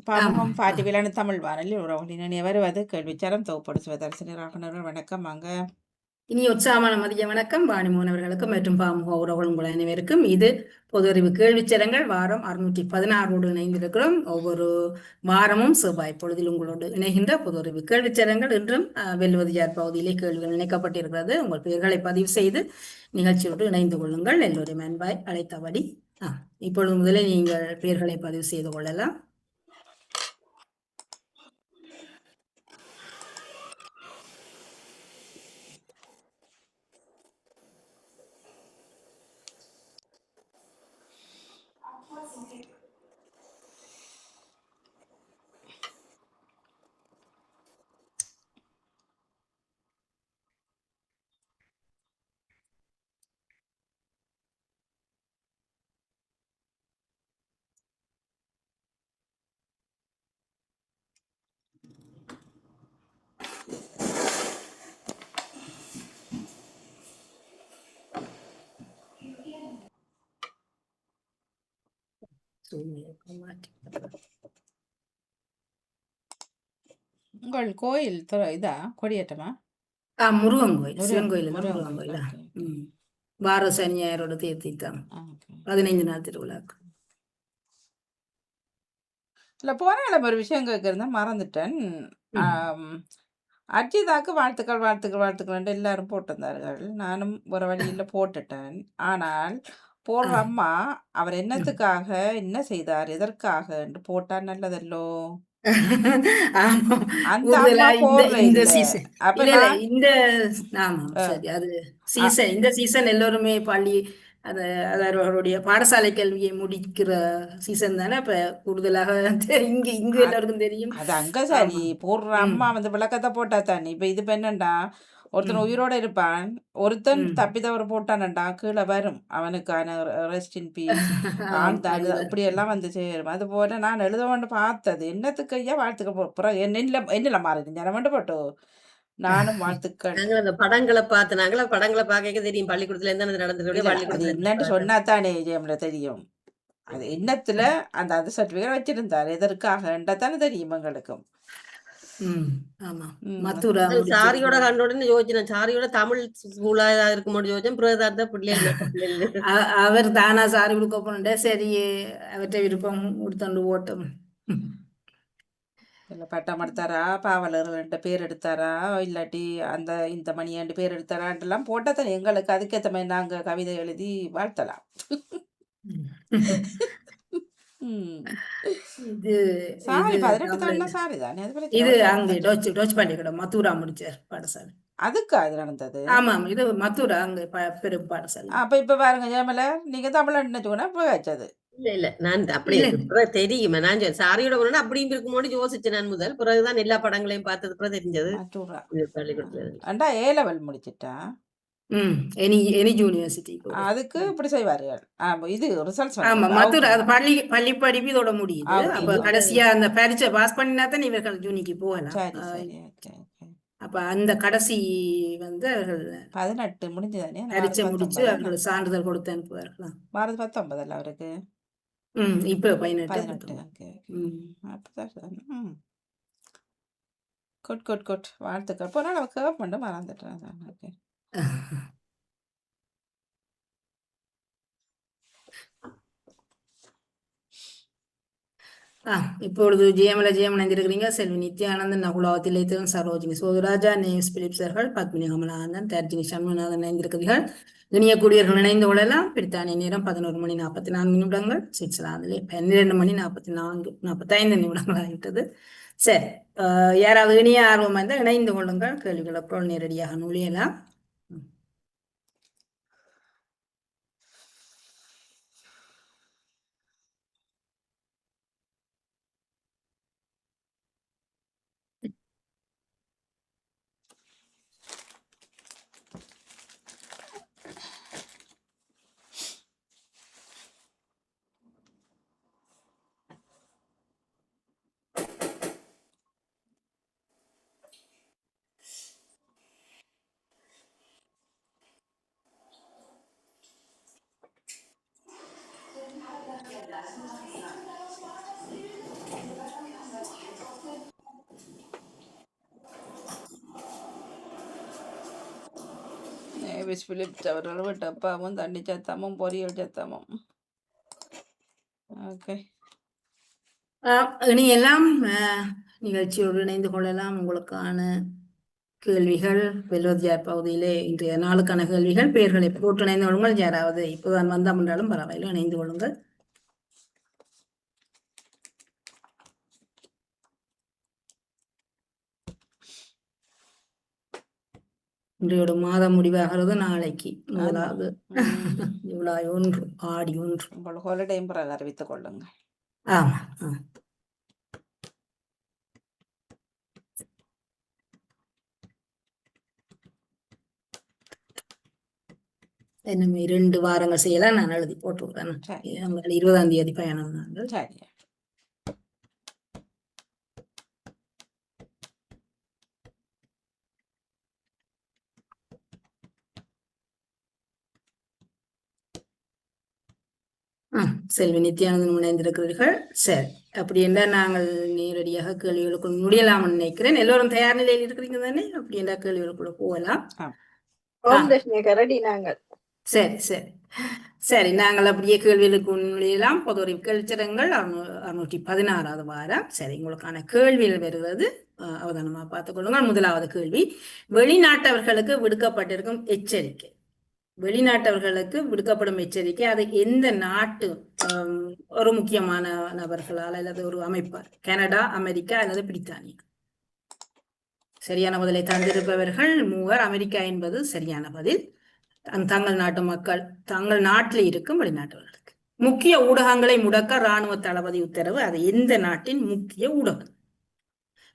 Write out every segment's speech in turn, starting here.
பாமுகம் ஆமாம். பாட்டிவிலான தமிழ் வானொலி உறவுகளின் இணைய வருவது கேள்விச்சாரம் தொகுப்பொடு சிவதரிசனி ராகவர்கள் வணக்கம் வாங்க. இனி உற்சாகமான மதிய வணக்கம் வாணிமோகன் அவர்களுக்கும் மற்றும் பாமுக உறவுகள் உங்கள் அனைவருக்கும். இது பொது அறிவு கேள்விச்சரங்கள் வாரம் 616 இணைந்திருக்கிறோம். ஒவ்வொரு வாரமும் செவ்வாய் பொழுதில் உங்களோடு இணைகின்ற பொது அறிவு கேள்விச்சரங்கள் இன்றும் வெல்லுவது யார் பகுதியிலே கேள்விகள் இணைக்கப்பட்டிருக்கிறது. உங்கள் பெயர்களை பதிவு செய்து நிகழ்ச்சியோடு இணைந்து கொள்ளுங்கள். எல்லோரையும் அன்பாய் அழைத்தபடி இப்பொழுது முதலில் நீங்கள் பெயர்களை பதிவு செய்து கொள்ளலாம். உங்கள் கோயில் இதா கொடியேற்றமா? முருகன் கோயில், சிவன் கோயில் தான் முருகன் முருகன் கோயில். கோயிலா. Okay okay. வார சனியாரோட தேர்த்தித்தான் ஓகே. 15 நாள் திருவிழாக்கு. இல்லை போன ஒரு விஷயம் கேட்குறதா மறந்துட்டேன். அர்ஜிதாக்கு வாழ்த்துக்கள் வாழ்த்துக்கள் வாழ்த்துக்கள் எல்லாரும் போட்டிருந்தார்கள். நானும் ஒரு வழியில் போட்டுட்டேன். ஆனால் போடுற அம்மா அவர் என்னத்துக்காக என்ன செய்தார் எதற்காக என்று போட்டால் நல்லதல்லோ. அந்த அம்மா போடுற இந்த இல்ல. சீசன் அப்ப இல்ல நான் இந்த ஆமா சரி, அது சீசன், இந்த சீசன் எல்லோருமே பள்ளி அவருடைய பாடசாலை கல்வியை முடிக்கிற சீசன் தானே. இப்ப கூடுதலாக இங்கு எல்லாருக்கும் தெரியும். அது அங்க சரி, ஆமா. போடுற அம்மா வந்து விளக்கத்தை போட்டா தானே. இப்ப இது என்னண்டா, ஒருத்தன் உயிரோட இருப்பான், ஒருத்தன் தப்பி தவறு போட்டானண்டா கீழே வரும் அவனுக்கான ரெஸ்ட் இன் பீஸ் ஆழ்ந்தாரு இப்படி எல்லாம் வந்து சேரும். அது போல நான் எழுத வேண்டு பார்த்தது என்னத்துக்கு ஐயா வாழ்த்துக்க என்னில மாறிடு ஞானம் வேண்டு போட்டோ நானும் வாழ்த்துக்கள். நாங்கள் அந்த படங்களை பார்த்து நாங்கள படங்களை பார்க்க தெரியும் பள்ளிக்கூடத்துல எந்த நடந்தது அது பள்ளிக்கூடத்துல என்னன்னு சொன்னா தானே ஜெயம்ல தெரியும். அது எண்ணத்துல அந்த அது சர்டிபிகேட் வச்சிருந்தார் எதற்காகன்றதானே தெரியும் எங்களுக்கும். சாரியோட கண்டோடனே யோசிச்சேன், சாரியோட தமிழ் ஸ்கூலா ஏதாவது இருக்கும்போது யோசிச்சேன். பிரதார்த்த பிள்ளைகள் அவர் தானா சாரி கொடுக்க போனே. சரி, அவற்றை விருப்பம் கொடுத்தண்டு ஓட்டும். இல்லை பட்டம் எடுத்தாரா, பாவலர் பேர் எடுத்தாரா, இல்லாட்டி அந்த இந்த மணியாண்டு பேர் எடுத்தாரான்ட்டுலாம் போட்டால் எங்களுக்கு அதுக்கேற்ற மாதிரி நாங்கள் கவிதை எழுதி வாழ்த்தலாம். இது சாரி 18 தானே சாரி தானே. இது அங்க டோச் பள்ளிக்கூடம் மத்தூரா முடிச்சார் பாடசாலை. அதுக்கு அது நடந்தது. ஆமாம், இது மத்தூரா அங்க பெரும் பாடசாலை. அப்ப இப்ப பாருங்க ஜெயமல, நீங்க தமிழ் நினைச்சுக்கோனா இப்ப வச்சது இல்ல நான் அப்படியே தெரியுமா. நான் சாரியோட போனா அப்படியும் இருக்கும்போது யோசிச்சேன் நான் முதல். பிறகுதான் எல்லா படங்களையும் பார்த்தது பிறகு தெரிஞ்சது. அண்டா ஏ லெவல் முடிச்சிட்டா எனி யூனிவர்சிட்டி அதுக்கு இப்படி செய்வார்கள். இது ரிசல்ட்ஸ் ஆமா மத்தூர் அது பள்ளி படிப்பு இதோட முடியுது. அப்ப கடைசியா அந்த பரீட்சை பாஸ் பண்ணினா தான் இவர்கள் யூனிக்கு போகலாம். அப்ப அந்த கடைசி வந்து அவர்கள் 18 முடிஞ்சுதானே பரீட்சை முடிச்சு அவர்கள் சான்றிதழ் கொடுத்து அனுப்புவார்களாம். பாரத் 19 அவருக்கு இப்ப 18. குட் வாழ்த்துக்கள். போனா நம்ம கேப் மட்டும் மறந்துட்டேன். இப்பொழுது ஜெயமல இணைந்திருக்கிறீங்க. செல்வி நித்யானந்தன், நகுலாவத்தில் லைத்தவன், சரோஜினி சோதராஜா, நேஸ் பிலிப்சர்கள், பத்மினி கமலானந்தன், தர்ஜினி சண்முகநாதன் இணைந்திருக்கிறீர்கள். இனிய கூடியர்கள் இணைந்து கொள்ளலாம். பிரித்தானிய நேரம் 11 மணி 44 நிமிடங்கள், சுவிட்சர்லாந்திலே 12 மணி 45 நிமிடங்கள் ஆகிவிட்டது. சரி, யாராவது இனிய ஆர்வம் இருந்தால் இணைந்து கொள்ளுங்கள். கேள்விகள் அப்புறம் நேரடியாக நுழையலாம். மிஸ் பிலிப்ஸ் அவர்கள் வீட்டு அப்பாவும் தண்ணி சத்தமும் பொரியல் சத்தமும். ஓகே, இனி எல்லாம் நிகழ்ச்சியோடு இணைந்து கொள்ளலாம். உங்களுக்கான கேள்விகள் வெல்வதியார் பகுதியிலே இன்றைய நாளுக்கான கேள்விகள். பெயர்களை போட்டு இணைந்து கொள்ளுங்கள். யாராவது இப்போதான் வந்தோம் என்றாலும் பரவாயில்லை, இணைந்து கொள்ளுங்கள். இன்றையோட மாதம் முடிவாகிறது நாளைக்கு. முதலாவது ஜூலை 1, ஆடி 1. உங்கள் ஹாலிடேயும் பிறகு அறிவித்துக் கொள்ளுங்கள். ஆமா. இன்னும் 2 வாரங்கள் செய்யலாம். நான் எழுதி போட்டு விடுறேன். 20ஆம் தேதி பயணம் நாங்கள். சரி, செல்வி நித்யானந்தன் இணைந்திருக்கிறீர்கள். சரி, அப்படி என்றால் நாங்கள் நேரடியாக கேள்விகளுக்குள் முடியலாம் நினைக்கிறேன். எல்லோரும் தயார் நிலையில் இருக்கிறீங்க தானே? அப்படி என்றால் கேள்விகளுக்குள்ள போகலாம். சரி சரி சரி, நாங்கள் அப்படியே கேள்விகளுக்கு நுழையலாம். பொது அறிவு கேள்விச்சரங்கள் 616வது வாரம். சரி, உங்களுக்கான கேள்விகள் வருகிறது, அவதானமா பார்த்துக் கொள்ளுங்கள். முதலாவது கேள்வி, வெளிநாட்டவர்களுக்கு விடுக்கப்பட்டிருக்கும் எச்சரிக்கை. வெளிநாட்டவர்களுக்கு விடுக்கப்படும் எச்சரிக்கை அது எந்த நாட்டு ஒரு முக்கியமான நபர்களால் அல்லது ஒரு அமைப்பால்? கனடா, அமெரிக்கா அல்லது பிரித்தானியா? சரியான பதிலை தந்திருப்பவர்கள் 3. அமெரிக்கா என்பது சரியான பதில். தங்கள் நாட்டு மக்கள், தங்கள் நாட்டில் இருக்கும் வெளிநாட்டவர்களுக்கு. முக்கிய ஊடகங்களை முடக்க இராணுவ தளபதி உத்தரவு அது எந்த நாட்டின் முக்கிய ஊடகம்?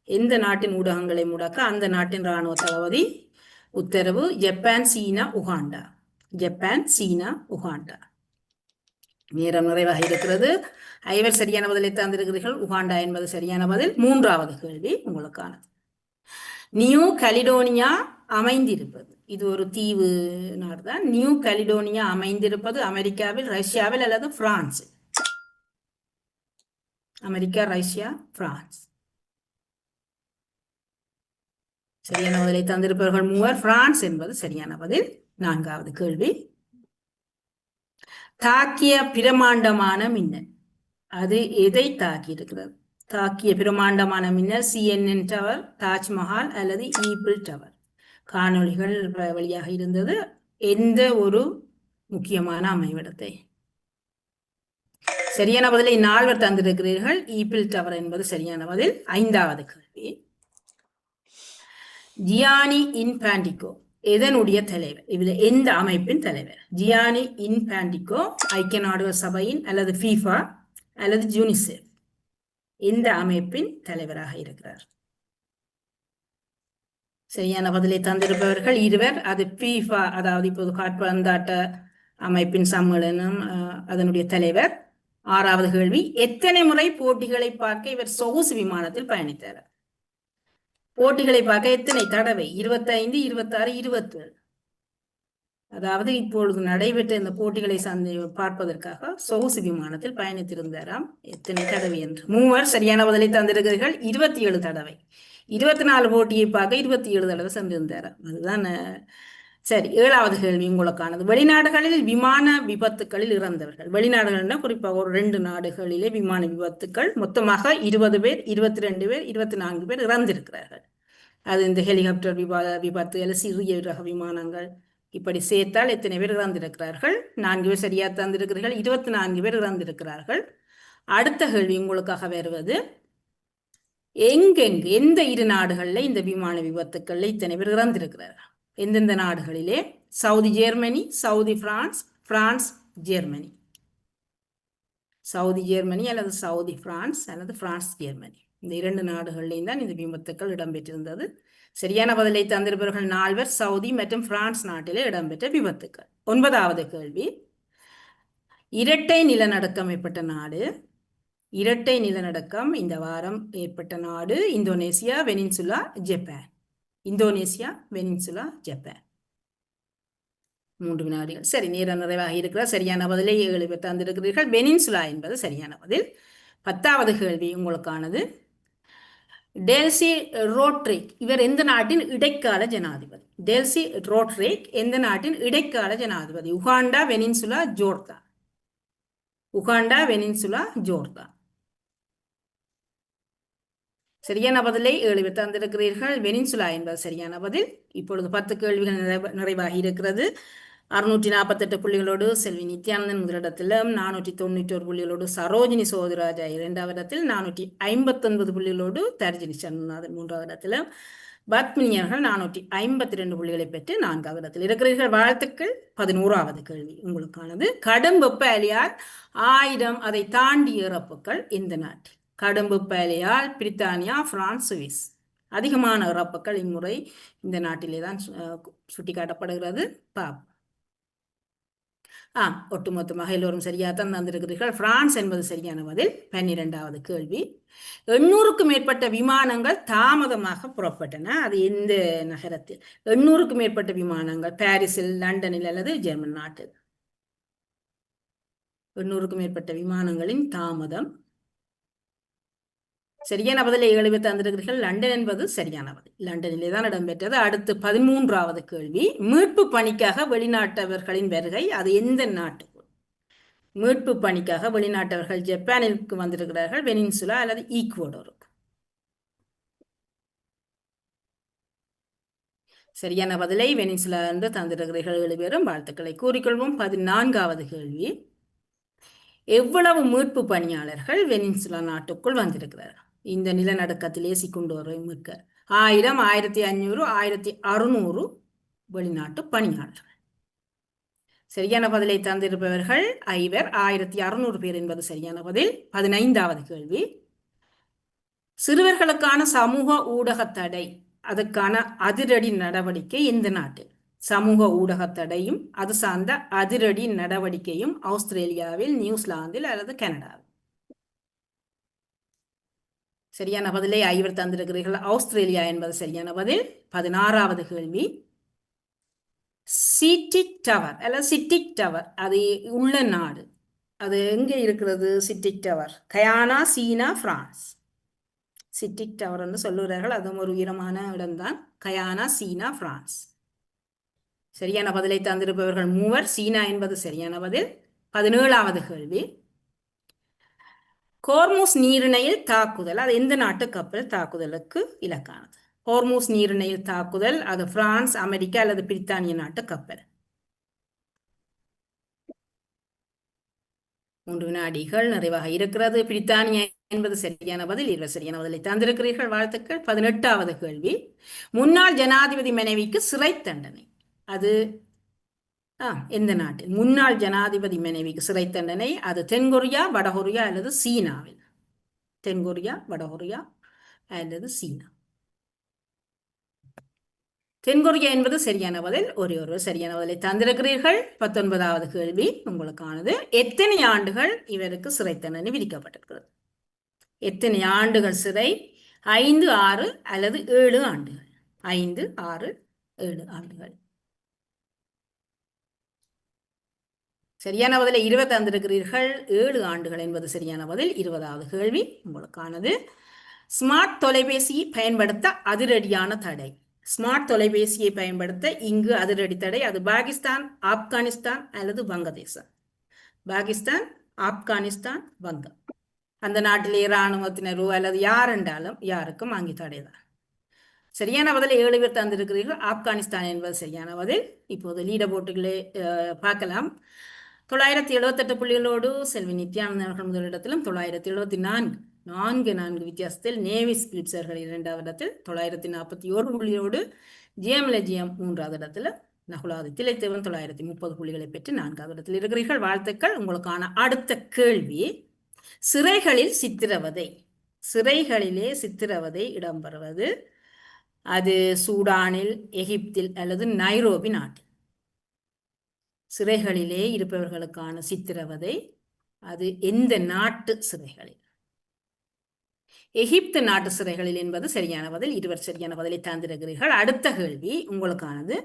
எந்த நாட்டின் ஊடகங்களை முடக்க அந்த நாட்டின் இராணுவ தளபதி உத்தரவு? ஜப்பான், சீனா, உகாண்டா. ஜப்பான், சீனா, உகாண்டா. நேரம் நிறைவாக இருக்கிறது. 5 சரியான பதிலை தந்திருக்கிறீர்கள். உகாண்டா என்பது சரியான பதில். 3வது கேள்வி உங்களுக்கான. நியூ கலிடோனியா அமைந்திருப்பது, இது ஒரு தீவு நாடுதான். நியூ கலிடோனியா அமைந்திருப்பது அமெரிக்காவில், ரஷ்யாவில் அல்லது பிரான்ஸ்? America, Russia, France. சரியான பதிலை தந்திருப்பவர்கள் 3. பிரான்ஸ் என்பது சரியான பதில். 4வது கேள்வி, தாக்கிய பிரமாண்டமான மின்னல் அது எதை தாக்கி இருக்கிறது? தாக்கிய பிரமாண்டமான மின்னல் CNN டவர், தாஜ்மஹால் அல்லது ஈபிள் டவர்? காணொளிகள் வழியாக இருந்தது. எந்த ஒரு முக்கியமான அமைவிடத்தை? சரியான பதிலை 4 தந்திருக்கிறீர்கள். ஈபிள் டவர் என்பது சரியான பதில். 5வது கேள்வி, ஜியானி இன்ஃபான்டினோ எதனுடைய தலைவர்? இதுல எந்த அமைப்பின் தலைவர்? ஜியானி இன்ஃபான்டினோ ஐக்கிய நாடுகள் சபையின் அல்லது ஃபீஃபா அல்லது யூனிசெஃப்? எந்த அமைப்பின் தலைவராக இருக்கிறார்? சரியான பதிலை தந்திருப்பவர்கள் 2. அது ஃபீஃபா, அதாவது இப்போது காற்பந்தாட்ட அமைப்பின் சம்மேளனம், அதனுடைய தலைவர். 6வது கேள்வி, எத்தனை முறை போட்டிகளை பார்க்க இவர் சொகுசு விமானத்தில் பயணித்தார்? போட்டிகளை பார்க்க எத்தனை தடவை? 25, 26, 27. அதாவது இப்பொழுது நடைபெற்ற இந்த போட்டிகளை பார்ப்பதற்காக சொகுசு விமானத்தில் பயணித்திருந்தாராம். எத்தனை தடவை என்று? 3 சரியான பதிலை தந்திருக்கிறீர்கள். 27 தடவை. 24 போட்டியை பார்க்க 27 தடவை சென்றிருந்தாராம். அதுதான் சரி. 7வது கேள்வி உங்களுக்கானது. வெளிநாடுகளில் விமான விபத்துக்களில் இறந்தவர்கள். வெளிநாடுகள்னா குறிப்பாக ஒரு 2 நாடுகளிலே விமான விபத்துக்கள் மொத்தமாக 20 பேர், 22 பேர், 24 பேர் இறந்திருக்கிறார்கள். அது இந்த ஹெலிகாப்டர் விபத்து, சிறிய ரக விமானங்கள், இப்படி சேர்த்தால் எத்தனை பேர் இறந்திருக்கிறார்கள்? 4 பேர் சரியா தந்திருக்கிறீர்கள். 24 பேர் இறந்திருக்கிறார்கள். அடுத்த கேள்வி உங்களுக்காக வருவது, எந்த 2 நாடுகளில் இந்த விமான விபத்துக்கள்ல இத்தனை பேர் இறந்திருக்கிறார்கள்? எந்தெந்த நாடுகளிலே? Saudi Germany, Saudi France, France Germany. Saudi Germany அல்லது சவுதி பிரான்ஸ் அல்லது பிரான்ஸ் ஜெர்மனி, இந்த 2 நாடுகளிலேயும் தான் இந்த விபத்துக்கள் இடம்பெற்றிருந்தது. சரியான பதிலை தந்திருப்பவர்கள் 4. சவுதி மற்றும் பிரான்ஸ் நாட்டிலே இடம்பெற்ற விபத்துக்கள். 9வது கேள்வி, இரட்டை நிலநடுக்கம் ஏற்பட்ட நாடு. இரட்டை நிலநடுக்கம் இந்த வாரம் ஏற்பட்ட நாடு இந்தோனேசியா, வெனின்சுலா, ஜப்பான். Indonesia, வெனின்சுலா, Japan. 3 வினாடிகள். சரி, நேரம் நிறைவாக இருக்கிறார். சரியான பதிலை 7 பேர் தந்திருக்கிறீர்கள். வெனின்சுலா என்பது சரியான பதில். 10வது கேள்வி உங்களுக்கானது. டெல்சி ரோட்ரிக் இவர் எந்த நாட்டின் இடைக்கால ஜனாதிபதி? டெல்சி ரோட்ரிக் எந்த நாட்டின் இடைக்கால ஜனாதிபதி? உகாண்டா, வெனின்சுலா, ஜோர்தான். உகாண்டா, வெனின்சுலா, ஜோர்தான். சரியான பதிலை 7 பேர் தந்திருக்கிறீர்கள். வெனின்சுலா என்பது சரியான பதில். இப்பொழுது 10 கேள்விகள் நிறைவாகி இருக்கிறது. 648 புள்ளிகளோடு செல்வி நித்யானந்தன் முதலிடத்திலும், 491 புள்ளிகளோடு சரோஜினி சோதிராஜா 2வது இடத்தில், 459 புள்ளிகளோடு தர்ஜினி சண்முகநாதன் 3வது இடத்திலும், பத்மினியர்கள் 452 புள்ளிகளை பெற்று 4வது இடத்தில் இருக்கிறீர்கள். வாழ்த்துக்கள். 11வது கேள்வி உங்களுக்கானது. கடும் வெப்ப அலையால் 1000 அதை தாண்டிய இறப்புகள் இந்த நாட்டில்? கடும் வெப்ப அலையால் பிரித்தானியா, பிரான்ஸ், சுவிஸ். அதிகமான இறப்புகள் இம்முறை இந்த நாட்டிலே தான் சுட்டிக்காட்டப்படுகிறது. ஒட்டுமொத்தமாக எல்லோரும் சரியாகத்தான் தந்திருக்கிறீர்கள். பிரான்ஸ் என்பது சரியான பதில். 12வது கேள்வி. 800க்கும் மேற்பட்ட விமானங்கள் தாமதமாக புறப்பட்டன. அது எந்த நகரத்தில்? 800க்கும் மேற்பட்ட விமானங்கள் பாரிஸில், லண்டனில் அல்லது ஜெர்மன் நாட்டில்? 800க்கும் மேற்பட்ட விமானங்களின் தாமதம். சரியான பதிலை 7 பேர் தந்திருக்கிறீர்கள். லண்டன் என்பது சரியான பதில். லண்டனிலே தான் இடம்பெற்றது. அடுத்து 13வது கேள்வி. மீட்பு பணிக்காக வெளிநாட்டவர்களின் வருகை அது எந்த நாட்டுக்கு? மீட்பு பணிக்காக வெளிநாட்டவர்கள் ஜப்பானிற்கு வந்திருக்கிறார்கள், வெனின்சுலா அல்லது ஈக்குவடோருக்கு? சரியான பதிலை வெனின்சுலா என்று தந்திருக்கிறீர்கள் 7 பேரும். வாழ்த்துக்களை கூறிக்கொள்வோம். 14வது கேள்வி. எவ்வளவு மீட்பு பணியாளர்கள் வெனின்சுலா நாட்டுக்குள் வந்திருக்கிறார்கள் இந்த நிலநடுக்கத்திலே சிக்கொண்டு வரை மீட்க? 1000, 1500, 1600 வெளிநாட்டு பணியாளர்கள். சரியான பதிலை தந்திருப்பவர்கள் 1600 பேர் என்பது சரியான பதில். 15வது கேள்வி. சிறுவர்களுக்கான சமூக ஊடக தடை அதற்கான அதிரடி நடவடிக்கை எந்த நாட்டில்? சமூக ஊடக தடையும் அது சார்ந்த அதிரடி நடவடிக்கையும் ஆஸ்திரேலியாவில், நியூசிலாந்தில் அல்லது கனடாவில்? சரியான பதிலை 5 தந்திருக்கிறீர்கள். ஆஸ்திரேலியா என்பது சரியான பதில். 16வது கேள்வி. சிட்டிக் டவர் அல்லது சிட்டிக் டவர் அது உள்ள நாடு அது எங்கே இருக்கிறது? சிட்டிக் டவர் கயானா, சீனா, பிரான்ஸ். சிட்டிக் டவர் என்று சொல்லுகிறார்கள். அதுவும் ஒரு உயரமான இடம்தான். கயானா, சீனா, பிரான்ஸ். சரியான பதிலை தந்திருப்பவர்கள் 3. சீனா என்பது சரியான பதில். 17வது கேள்வி. ஹோர்முஸ் நீரிணையில் தாக்குதல் அது எந்த நாட்டு கப்பல் தாக்குதலுக்கு இலக்கானது? ஹோர்முஸ் நீரிணையில் தாக்குதல் அது பிரான்ஸ், அமெரிக்கா அல்லது பிரித்தானிய நாட்டு கப்பல்? 3 வினாடிகள் நிறைவாக இருக்கிறது. பிரித்தானியா என்பது சரியான பதில். 20 சரியான பதிலை தந்திருக்கிறீர்கள். வாழ்த்துக்கள். 18வது கேள்வி. முன்னாள் ஜனாதிபதி மனைவிக்கு சிறை தண்டனை அது எந்த நாட்டில்? முன்னாள் ஜனாதிபதி மனைவிக்கு சிறை தண்டனை அது தென்கொரியா, வடகொரியா அல்லது சீனாவில்? தென்கொரியா, வடகொரியா அல்லது சீனா? தென்கொரியா என்பது சரியான பதில். ஒருவர் சரியான பதிலை தந்திருக்கிறீர்கள். 19வது கேள்வி உங்களுக்கானது. எத்தனை ஆண்டுகள் இவருக்கு சிறை தண்டனை விதிக்கப்பட்டிருக்கிறது? எத்தனை ஆண்டுகள் சிறை? 5, 6 அல்லது 7 ஆண்டுகள்? 5, 6, 7 ஆண்டுகள். சரியான பதிலை 20 தந்திருக்கிறீர்கள். 7 ஆண்டுகள் என்பது சரியான பதில். 20வது கேள்வி உங்களுக்கானது. ஸ்மார்ட் தொலைபேசியை பயன்படுத்த அதிரடியான தடை. ஸ்மார்ட் தொலைபேசியை பயன்படுத்த இங்கு அதிரடி தடை அது பாகிஸ்தான், ஆப்கானிஸ்தான் அல்லது வங்கதேசம்? பாகிஸ்தான், ஆப்கானிஸ்தான், வங்கம். அந்த நாட்டிலே இராணுவத்தினரோ அல்லது யார் என்றாலும் யாருக்கும் அங்கே தடைதான். சரியான பதிலை 7 பேர் தந்திருக்கிறீர்கள். ஆப்கானிஸ்தான் என்பது சரியான பதில். இப்போது லீடர் போர்டுகளே பார்க்கலாம். 978 புள்ளிகளோடு செல்வி நித்யானந்தன் அவர்கள் முதலிடத்திலும், 974 வித்தியாசத்தில் நேவிஸ் பிலிப்சர்கள் 2வது இடத்தில், 941 புள்ளியோடு ஜிஎம்எல்ஜிஎம் 3வது இடத்தில், நகுலாதி திளைத்தேவன் 930 புள்ளிகளை பெற்று 4வது இடத்தில் இருக்கிறீர்கள். வாழ்த்துக்கள். உங்களுக்கான அடுத்த கேள்வி. சிறைகளில் சித்திரவதை சிறைகளிலே சித்திரவதை இடம்பெறுவது அது சூடானில், எகிப்தில் அல்லது நைரோபி நாட்டில்? சிறைகளிலே இருப்பவர்களுக்கான சித்திரவதை அது எந்த நாட்டு சிறைகளில்? எகிப்து நாட்டு சிறைகளில் என்பது சரியான பதில். 20 சரியான பதிலை தந்திருக்கிறீர்கள். அடுத்த கேள்வி உங்களுக்கானது.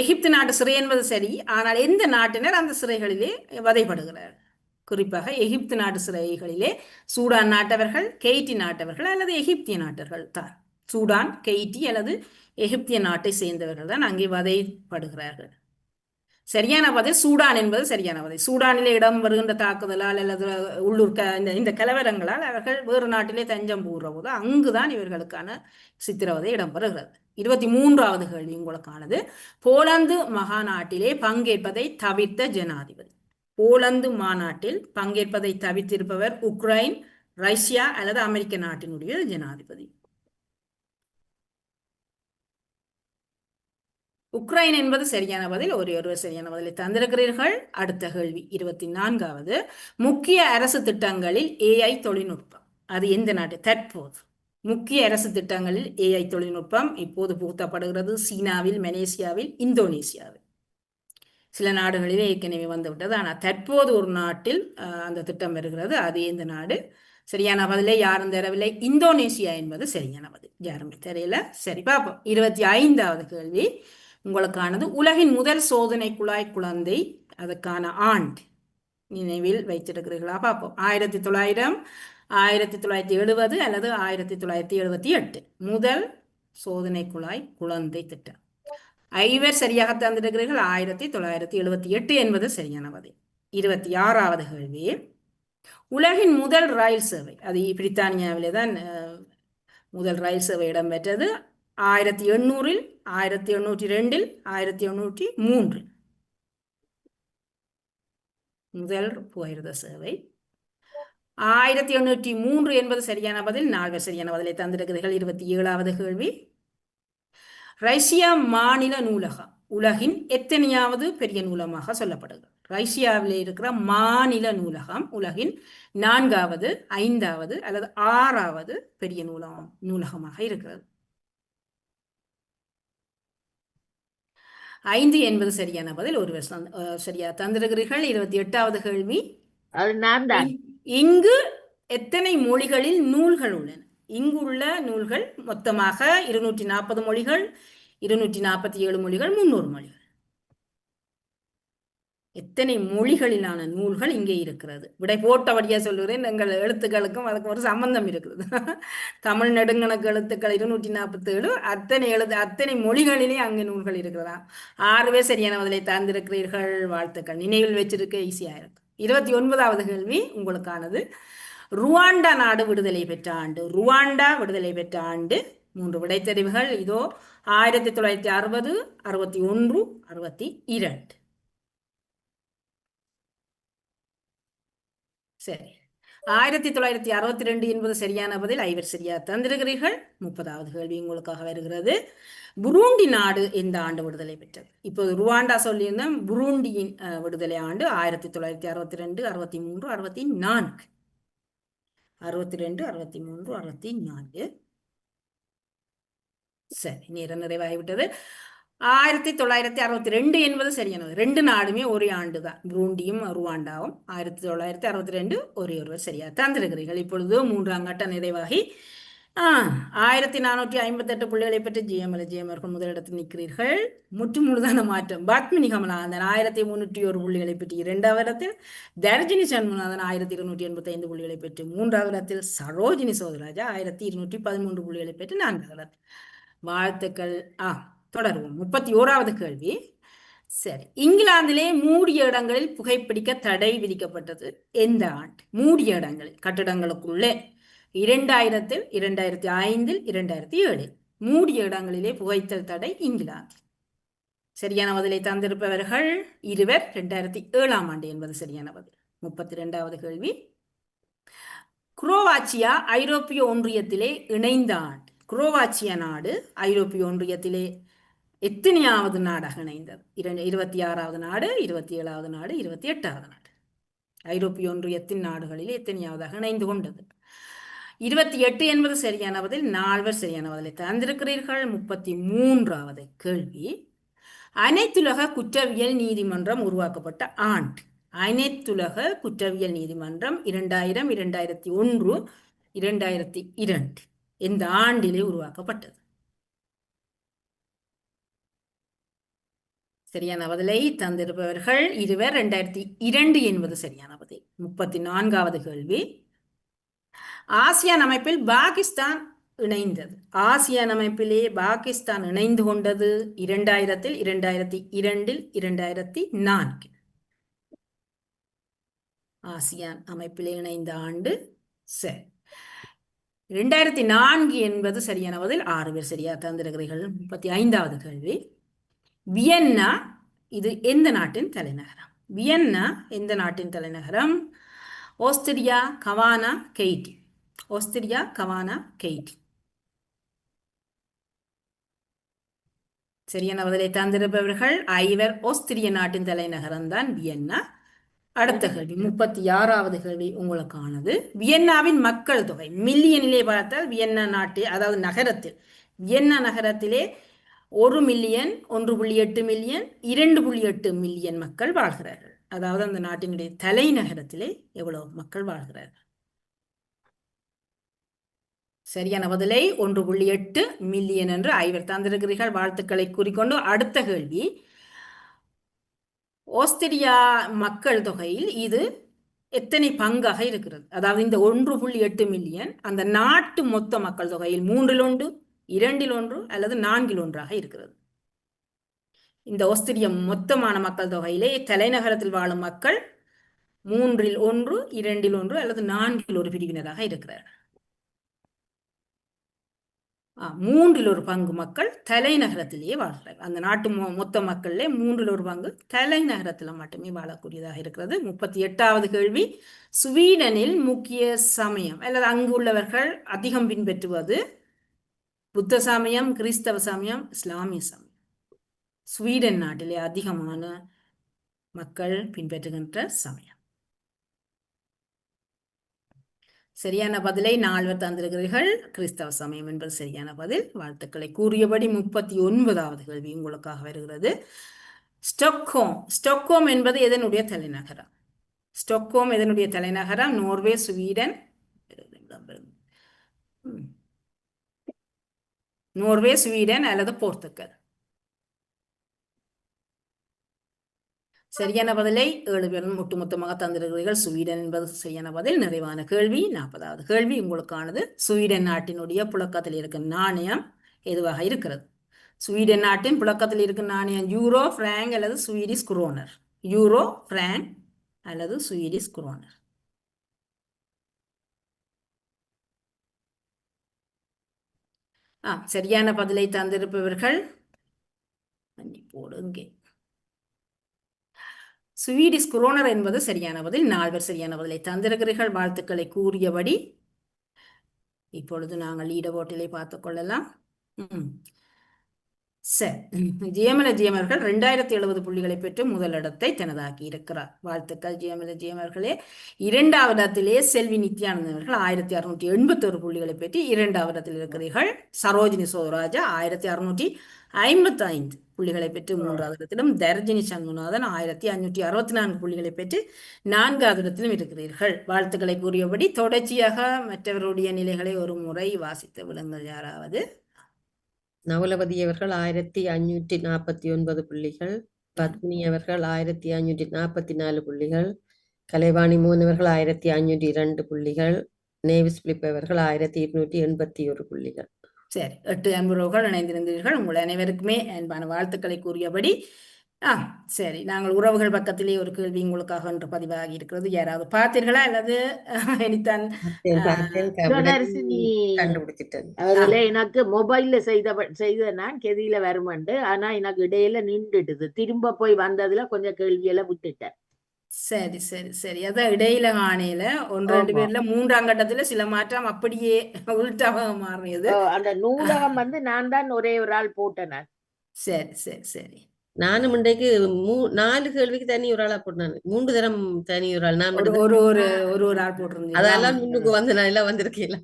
எகிப்து நாட்டு சிறை என்பது சரி, ஆனால் எந்த நாட்டினர் அந்த சிறைகளிலே வதைப்படுகிறார்? குறிப்பாக எகிப்து நாட்டு சிறைகளிலே சூடான் நாட்டவர்கள், கெய்டி நாட்டவர்கள் அல்லது எகிப்திய நாட்டவர்கள் தான். சூடான், கெய்டி அல்லது எகிப்திய நாட்டை சேர்ந்தவர்கள் தான் அங்கே வதைப்படுகிறார்கள். சரியான பதில் சூடான் என்பது சரியான பதில். சூடானிலே இடம் வருகின்ற தாக்குதலால் அல்லது உள்ளூர் இந்த கலவரங்களால் அவர்கள் வேறு நாட்டிலே தஞ்சம் புகுற போது அங்குதான் இவர்களுக்கான சித்திரவதை இடம்பெறுகிறது. 23வது கேள்வி உங்களுக்கானது. போலந்து மகாநாட்டிலே பங்கேற்பதை தவிர்த்த ஜனாதிபதி. போலந்து மாநாட்டில் பங்கேற்பதை தவிர்த்திருப்பவர் உக்ரைன், ரஷ்யா அல்லது அமெரிக்க நாட்டினுடைய ஜனாதிபதி. உக்ரைன் என்பது சரியான பதில். ஒரு சரியான பதிலை தந்திருக்கிறீர்கள். அடுத்த கேள்வி 24வது. முக்கிய அரசு திட்டங்களில் ஏஐ தொழில்நுட்பம் அது எந்த நாட்டு? தற்போது முக்கிய அரசு திட்டங்களில் ஏஐ தொழில்நுட்பம் இப்போது புகுத்தப்படுகிறது. சீனாவில், மலேசியாவில், இந்தோனேசியாவில். சில நாடுகளிலே ஏற்கனவே வந்துவிட்டது. ஆனால் தற்போது ஒரு நாட்டில் அந்த திட்டம் வருகிறது. அது எந்த நாடு? சரியான பதிலை யாரும் தரவில்லை. இந்தோனேசியா என்பது சரியான பதில். யாருமே தெரியல. சரி, பார்ப்போம். 25வது கேள்வி உங்களுக்கானது. உலகின் முதல் சோதனை குழாய் குழந்தை அதுக்கான ஆண்டு நினைவில் வைத்திருக்கிறீர்களா? பார்ப்போம். 1900, 1970 அல்லது 1978 முதல் சோதனை குழாய் குழந்தை திட்டம். ஐவர் சரியாக தந்திருக்கிறீர்கள். 1978 என்பது சரியான பதில். 26வது கேள்வி. உலகின் முதல் ரயில் சேவை அது பிரித்தானியாவிலே தான் முதல் ரயில் சேவை இடம்பெற்றது. 1800, 1802, 1803 முதல் புகையிரத சேவை. 1803 என்பது சரியான பதில். 4 சரியான பதிலை தந்திருக்கிறீர்கள். 27வது கேள்வி. ரஷ்யா மாநில நூலகம் உலகின் எத்தனையாவது பெரிய நூலகமாக சொல்லப்படுகிறது? ரஷ்யாவில் இருக்கிற மாநில நூலகம் உலகின் 4வது, 5வது அல்லது 6வது பெரிய நூலகமாக இருக்கிறது. 5 என்பது சரியான பதில். ஒரு வருஷம் சரியா தந்திருக்கிறீர்கள். 28வது கேள்வி. இங்கு எத்தனை மொழிகளில் நூல்கள் உள்ளன? இங்குள்ள நூல்கள் மொத்தமாக 240 மொழிகள், 247 மொழிகள், 300 மொழிகள். எத்தனை மொழிகளிலான நூல்கள் இங்கே இருக்கிறது? விடை போட்டபடியா சொல்லுகிறேன். எங்கள் எழுத்துக்களுக்கும் அதுக்கு ஒரு சம்பந்தம் இருக்குது. தமிழ் நெடுங்கணக்கு எழுத்துக்கள் 247, அத்தனை மொழிகளிலே அங்கே நூல்கள் இருக்கிறதா? 6 பேர் சரியான பதிலை தந்திருக்கிறீர்கள். வாழ்த்துக்கள். நினைவில் வச்சிருக்க ஈஸியா இருக்கு. 29வது கேள்வி உங்களுக்கானது. ருவாண்டா நாடு விடுதலை பெற்ற ஆண்டு. ருவாண்டா விடுதலை பெற்ற ஆண்டு 3 விடைத்தெரிவுகள் இதோ. 1960, 61, 62. சரி, 1962 என்பது சரியான பதில். ஐவர் சரியா தந்திருக்கிறீர்கள். 30வது கேள்வி உங்களுக்காக வருகிறது. புருண்டி நாடு எந்த ஆண்டு விடுதலை பெற்றது? இப்போது ருவாண்டா சொல்லியிருந்தோம். புருண்டியின் விடுதலை ஆண்டு 1962, 63, 64. 62, 63, 64. சரி, நேரம் நிறைவாகிவிட்டது. 1962 என்பது சரியானது. 2 நாடுமே ஒரே ஆண்டு தான். புருண்டியும் ருவாண்டாவும் 1962 ஒருவர் சரியா தந்திருக்கிறீர்கள். இப்பொழுது 3ஆம் கட்ட நிறைவாகி 1458 புள்ளிகளை பெற்று ஜிஎம் அவர்கள் முதலிடத்தில் நிற்கிறீர்கள். முற்றுமுழுதான மாற்றம். பத்மினி கமலாந்தன் 1301 புள்ளிகளை பெற்று 2வது இடத்தில், தர்ஜினி சண்முகநாதன் 1285 புள்ளிகளை பெற்று 3வது இடத்தில், சரோஜினி சோதராஜா 1213 புள்ளிகளை பெற்று 4வது இடத்தில். வாழ்த்துக்கள். தொடருவோம். 31வது கேள்வி. சரி, இங்கிலாந்திலே மூடிய இடங்களில் புகைப்பிடிக்க தடை விதிக்கப்பட்டது எந்த ஆண்டு? மூடிய இடங்களில் கட்டிடங்களுக்குள்ளே 2000, 2005, 2007 மூடிய இடங்களிலே புகைத்தல் தடை இங்கிலாந்து. சரியான பதிலை தந்திருப்பவர்கள் 2 2007ஆம் ஆண்டு என்பது சரியான பதில். 32வது கேள்வி. குரோவாச்சியா ஐரோப்பிய ஒன்றியத்திலே இணைந்த ஆண்டு. குரோவாச்சியா நாடு ஐரோப்பிய ஒன்றியத்திலே எத்தனையாவது நாடாக இணைந்தது? 26வது நாடு, 27வது நாடு, 28வது நாடு. ஐரோப்பிய ஒன்றியத்தின் நாடுகளில் எத்தனையாவதாக இணைந்து கொண்டது? 28 என்பது சரியான பதில். 4 சரியான பதிலை தந்திருக்கிறீர்கள். 33வது கேள்வி. அனைத்துலக குற்றவியல் நீதிமன்றம் உருவாக்கப்பட்ட ஆண்டு. அனைத்துலக குற்றவியல் நீதிமன்றம் 2000, 2001, 2002 எந்த ஆண்டிலே உருவாக்கப்பட்டது? சரியான பதிலை தந்திருப்பவர்கள் இருவர். 2002 என்பது சரியான பதில். 34வது கேள்வி. ஆசியான் அமைப்பில் பாகிஸ்தான் இணைந்தது. ஆசியான் அமைப்பிலே பாகிஸ்தான் இணைந்து கொண்டது 2000, 2002, 2004. ஆசியான் அமைப்பிலே இணைந்த ஆண்டு சரி. 2004 என்பது சரியான பதில். 6 பேர் சரியா தந்திருக்கிறீர்கள். 35வது கேள்வி. வியன்னா இது எந்த நாட்டின் தலைநகரம்? வியன்னா எந்த நாட்டின் தலைநகரம்? ஆஸ்திரியா, கவானா, கெய்டி. ஆஸ்திரியா, கவானா, கெய்டி. சரியான பதிலை தந்திருப்பவர்கள் ஐவர். ஆஸ்திரிய நாட்டின் தலைநகரம் தான் வியன்னா. அடுத்த கேள்வி 36வது கேள்வி உங்களுக்கானது. வியன்னாவின் மக்கள் தொகை மில்லியனிலே பார்த்தால் வியன்னா நாட்டு அதாவது நகரத்தில் வியன்னா நகரத்திலே 1 மில்லியன், 1.8 மில்லியன், 2.8 மில்லியன் மக்கள் வாழ்கிறார்கள். அதாவது அந்த நாட்டினுடைய தலைநகரத்திலே எவ்வளவு மக்கள் வாழ்கிறார்கள்? சரியான பதிலை 1.8 மில்லியன் என்று ஐவர் தந்திருக்கிறீர்கள். வாழ்த்துக்களை கூறிக்கொண்டு அடுத்த கேள்வி. ஆஸ்திரியா மக்கள் தொகையில் இது எத்தனை பங்காக இருக்கிறது? அதாவது இந்த 1.8 மில்லியன் அந்த நாட்டு மொத்த மக்கள் தொகையில் 3/1, 2/1 அல்லது 4/1 இருக்கிறது. இந்த ஆஸ்திரிய மொத்தமான மக்கள் தொகையிலே தலைநகரத்தில் வாழும் மக்கள் 3/1, 2/1 அல்லது 4/1 பிரிவினராக இருக்கிறார்கள். 3/1 பங்கு மக்கள் தலைநகரத்திலேயே வாழ்கிறார்கள். அந்த நாட்டு மொத்த மக்களிலே 3/1 பங்கு தலைநகரத்தில் மட்டுமே வாழக்கூடியதாக இருக்கிறது. 38வது கேள்வி. ஸ்வீடனில் முக்கிய சமயம் அல்லது அங்குள்ளவர்கள் அதிகம் பின்பற்றுவது புத்த சமயம், கிறிஸ்தவ சமயம், இஸ்லாமிய சமயம். ஸ்வீடன் நாட்டிலே அதிகமான மக்கள் பின்பற்றுகின்ற சமயம். சரியான பதிலை 4 தந்திருக்கிறீர்கள். கிறிஸ்தவ சமயம் என்பது சரியான பதில். வாழ்த்துக்களை கூறியபடி 39வது கேள்வி உங்களுக்காக வருகிறது. ஸ்டாக்ஹோம். ஸ்டாக்ஹோம் என்பது எதனுடைய தலைநகரம்? ஸ்டாக்ஹோம் எதனுடைய தலைநகரம்? நோர்வே, ஸ்வீடன், நோர்வே, ஸ்வீடன் அல்லது போர்த்துகல். சரியான பதிலை 7 பேரும் ஒட்டுமொத்தமாக தந்திருக்கிறீர்கள். ஸ்வீடன் என்பது சரியான பதில். நிறைவான கேள்வி 40வது கேள்வி உங்களுக்கானது. ஸ்வீடன் நாட்டினுடைய புழக்கத்தில் இருக்கும் நாணயம் எதுவாக இருக்கிறது? ஸ்வீடன் நாட்டின் புழக்கத்தில் இருக்கும் நாணயம் யூரோ, பிராங்க் அல்லது ஸ்வீடிஷ் குரோனர். யூரோ, பிராங்க் அல்லது ஸ்வீடிஷ் குரோனர். சரியான பதிலை தந்திருப்பவர்கள் இங்கே ஸ்வீடிஷ் குரோனர் என்பது சரியான பதில். 4 பேர் சரியான பதிலை தந்திருக்கிறீர்கள். வாழ்த்துக்களை கூறியபடி இப்பொழுது நாங்கள் லீடர் போட்டிலை பார்த்துக் கொள்ளலாம். ஜெயமலஜியம் அவர்கள் 2070 புள்ளிகளை பெற்று முதலிடத்தை தனதாக்கி இருக்கிறார். வாழ்த்துக்கள் ஜெயமலஜியம் அவர்களே. 2வது இடத்திலே செல்வி நித்யானந்தன் அவர்கள் 1681 புள்ளிகளை பெற்று 2வது இடத்தில் இருக்கிறீர்கள். சரோஜினி சோதராஜா 1655 புள்ளிகளை பெற்று 3வது இடத்திலும், தர்ஜினி சண்முநாதன் 1564 புள்ளிகளை பெற்று 4வது இடத்திலும் இருக்கிறீர்கள். வாழ்த்துக்களை கூறியபடி தொடர்ச்சியாக மற்றவருடைய நிலைகளை ஒரு முறை வாசித்து விடுங்கள். யாராவது? நவலவதி அவர்கள் 1549 புள்ளிகள், பத்மினி அவர்கள் 1544 புள்ளிகள், கலைவாணி மோகன் அவர்கள் 1502 புள்ளிகள், நேவிஸ் பிலிப் அவர்கள் 1281 புள்ளிகள். சரி, 8 அன்புறவுகள் இணைந்திருந்தீர்கள். உங்கள் அனைவருக்குமே அன்பான வாழ்த்துக்களை கூறியபடி சரி, நாங்கள் உறவுகள் பக்கத்திலே ஒரு கேள்வி உங்களுக்காக என்று பதிவாகி இருக்கிறது. யாராவது பார்த்தீர்களா அல்லது இனித்தான் கண்டுபிடிச்சிட்டேன்? அதுல எனக்கு மொபைல்ல செய்த நான் கெதியில வருமண்டு, ஆனா எனக்கு இடையில நின்றுடுது. திரும்ப போய் வந்ததுல கொஞ்சம் கேள்வியெல்லாம் விட்டுட்டேன். சரி சரி சரி, அதான் இடையில காணையில 1-2 பேர்ல 3ஆம் கட்டத்துல சில மாற்றம் அப்படியே உள்டாக மாறியது. அந்த நூலகம் நான் தான் ஒரே ஒரு ஆள் போட்டேன். சரி சரி சரி, நானும் இன்றைக்கு 4 கேள்விக்கு தனி ஒரு ஆளா போட்டேன். 3 தரம் தனி ஒரு ஆள். நான் ஒரு ஆள் போட்டிருந்தேன். அதெல்லாம் முன்னுக்கு வந்து நான் எல்லாம் வந்திருக்கேன்.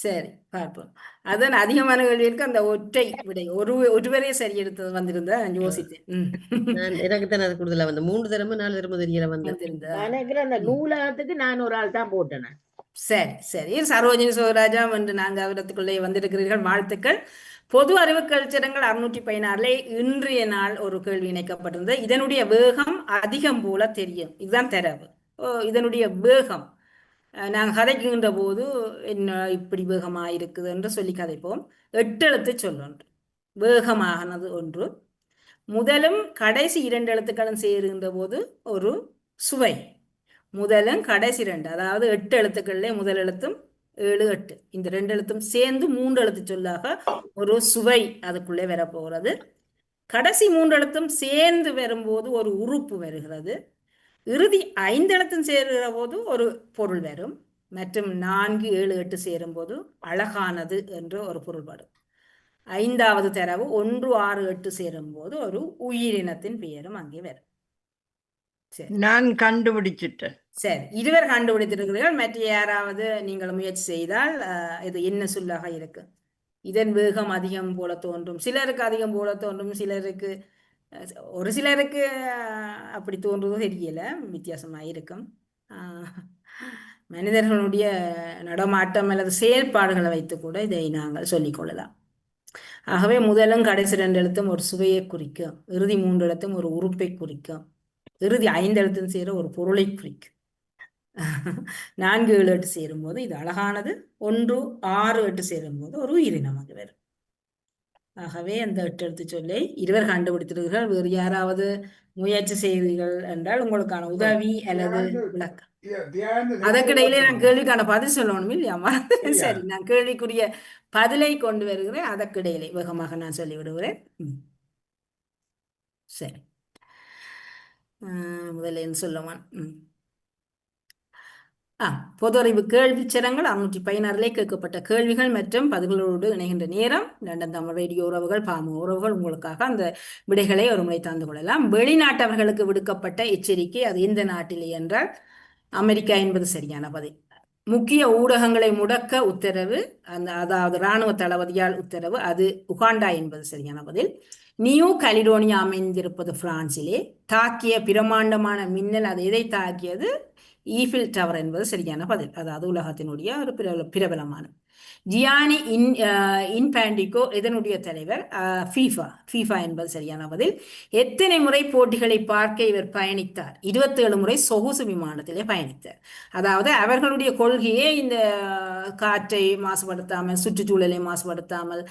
சரி, பார்ப்போம். அதான் அதிகமான கேள்விக்கு அந்த ஒற்றை விடை ஒருவரே சரி எடுத்தது வந்திருந்தா யோசித்தேன். எனக்கு தான் அது கூடுதலா வந்து 3 தரமும் 4 தரமும் தெரியல வந்திருந்தேன். நினைக்கிறேன் அந்த நூலகத்துக்கு நான் ஒரு ஆள் தான் போட்டேன். சரி சரி சரோஜினி சிவராஜா என்று நாங்கள் அவரத்துக்குள்ளே வந்திருக்கிறீர்கள், வாழ்த்துக்கள். பொது அறிவு கேள்விச்சரங்கள் 616 இன்றைய நாள் ஒரு கேள்வி இணைக்கப்பட்டிருந்தது. இதனுடைய வேகம் அதிகம் போல தெரியும், இதுதான் தரவு. இதனுடைய வேகம் நாங்கள் கதைக்கின்ற போது என்ன இப்படி வேகமாக இருக்குது என்று சொல்லி கதைப்போம். 8 எழுத்து சொல்லொன்று வேகமானது ஒன்று. முதலும் கடைசி 2 எழுத்துக்களும் சேருகின்ற போது ஒரு சுவை. முதலும் கடைசி 2, அதாவது 8 எழுத்துக்களிலே முதல் எழுத்தும் 7, 8 இந்த 2 எழுத்தும் சேர்ந்து 3 எழுத்து சொல்லாக ஒரு சுவை அதுக்குள்ளே வரப்போகிறது. கடைசி 3 எழுத்தும் சேர்ந்து வரும்போது ஒரு உறுப்பு வருகிறது. இறுதி 5 எழுத்தும் சேருகிற போது ஒரு பொருள் வரும். மற்றும் 4, 7, 8 சேரும் போது அழகானது என்று ஒரு பொருள்படும். 5வது தரவு 1, 6, 8 சேரும் போது ஒரு உயிரினத்தின் பெயரும் அங்கே வரும். சரி நான் கண்டுபிடிச்சிட்டேன். சரி, இருவர் கண்டுபிடித்திருக்கிறீர்கள். மற்ற யாராவது நீங்கள் முயற்சி செய்தால் இது என்ன சொல்லாக இருக்கு? இதன் வேகம் அதிகம் போல தோன்றும், சிலருக்கு அதிகம் போல தோன்றும், சிலருக்கு ஒரு சிலருக்கு அப்படி தோன்றுவதோ தெரியல, வித்தியாசமாக இருக்கும். மனிதர்களுடைய நடமாட்டம் அல்லது செயல்பாடுகளை வைத்து கூட இதை நாங்கள் சொல்லிக்கொள்ளலாம். ஆகவே முதலும் கடைசி 2 எழுத்தும் ஒரு சுவையை குறிக்கும், இறுதி 3 எழுத்தும் ஒரு உறுப்பை குறிக்கும், இறுதி 5 எழுத்தும் சேர ஒரு பொருளை குறிக்கும். 4, 7, 8 சேரும்போது இது அழகானது, 1, 6, 8 சேரும்போது ஒரு உயிரினம் அது வரும். ஆகவே அந்த 8 எழுத்து சொல்லை இருவர் கண்டுபிடித்திருக்கிறீர்கள். வேறு யாராவது முயற்சி செய்தீர்கள் என்றால் உங்களுக்கான உதவி அல்லது விளக்கம். அதற்கிடையிலே நான் கேள்விக்கான பதில் சொல்லணும் இல்லையாமா? சரி, நான் கேள்விக்குரிய பதிலை கொண்டு வருகிறேன், அதற்கிடையிலே வேகமாக நான் சொல்லிவிடுகிறேன். சரி, முதல்ல என்ன சொல்லுவான்? பொது அறிவு கேள்விச்சரங்கள் 616 கேட்கப்பட்ட கேள்விகள் மற்றும் பதில்களோடு இணைகின்ற நேரம். லண்டன் தமிழ் ரேடியோ உறவுகள், பாமு உறவுகள் உங்களுக்காக அந்த விடைகளை ஒரு முறை தந்து கொள்ளலாம். வெளிநாட்டவர்களுக்கு விடுக்கப்பட்ட எச்சரிக்கை, அது எந்த நாட்டிலே என்றால் அமெரிக்கா என்பது சரியான பதில். முக்கிய ஊடகங்களை முடக்க உத்தரவு, அதாவது இராணுவ தளபதியால் உத்தரவு, அது உகாண்டா என்பது சரியான பதில். நியூ கலிடோனியா அமைந்திருப்பது பிரான்சிலே. தாக்கிய பிரமாண்டமான மின்னல், அது எதை தாக்கியது? ஈஃபில் டவர் என்பது சரியான பதில், அதாவது உலகத்தினுடைய ஒரு பிரபலமான. ஜியானி இன்ஃபான்டினோ இதனுடைய தலைவர். ஃபீஃபா என்பது சரியான பதில். எத்தனை முறை போட்டிகளை பார்க்க இவர் பயணித்தார்? 27 முறை சொகுசு விமானத்திலே பயணித்தார். அதாவது அவர்களுடைய கொள்கையே இந்த காற்றை மாசுபடுத்தாமல், சுற்றுச்சூழலை மாசுபடுத்தாமல்,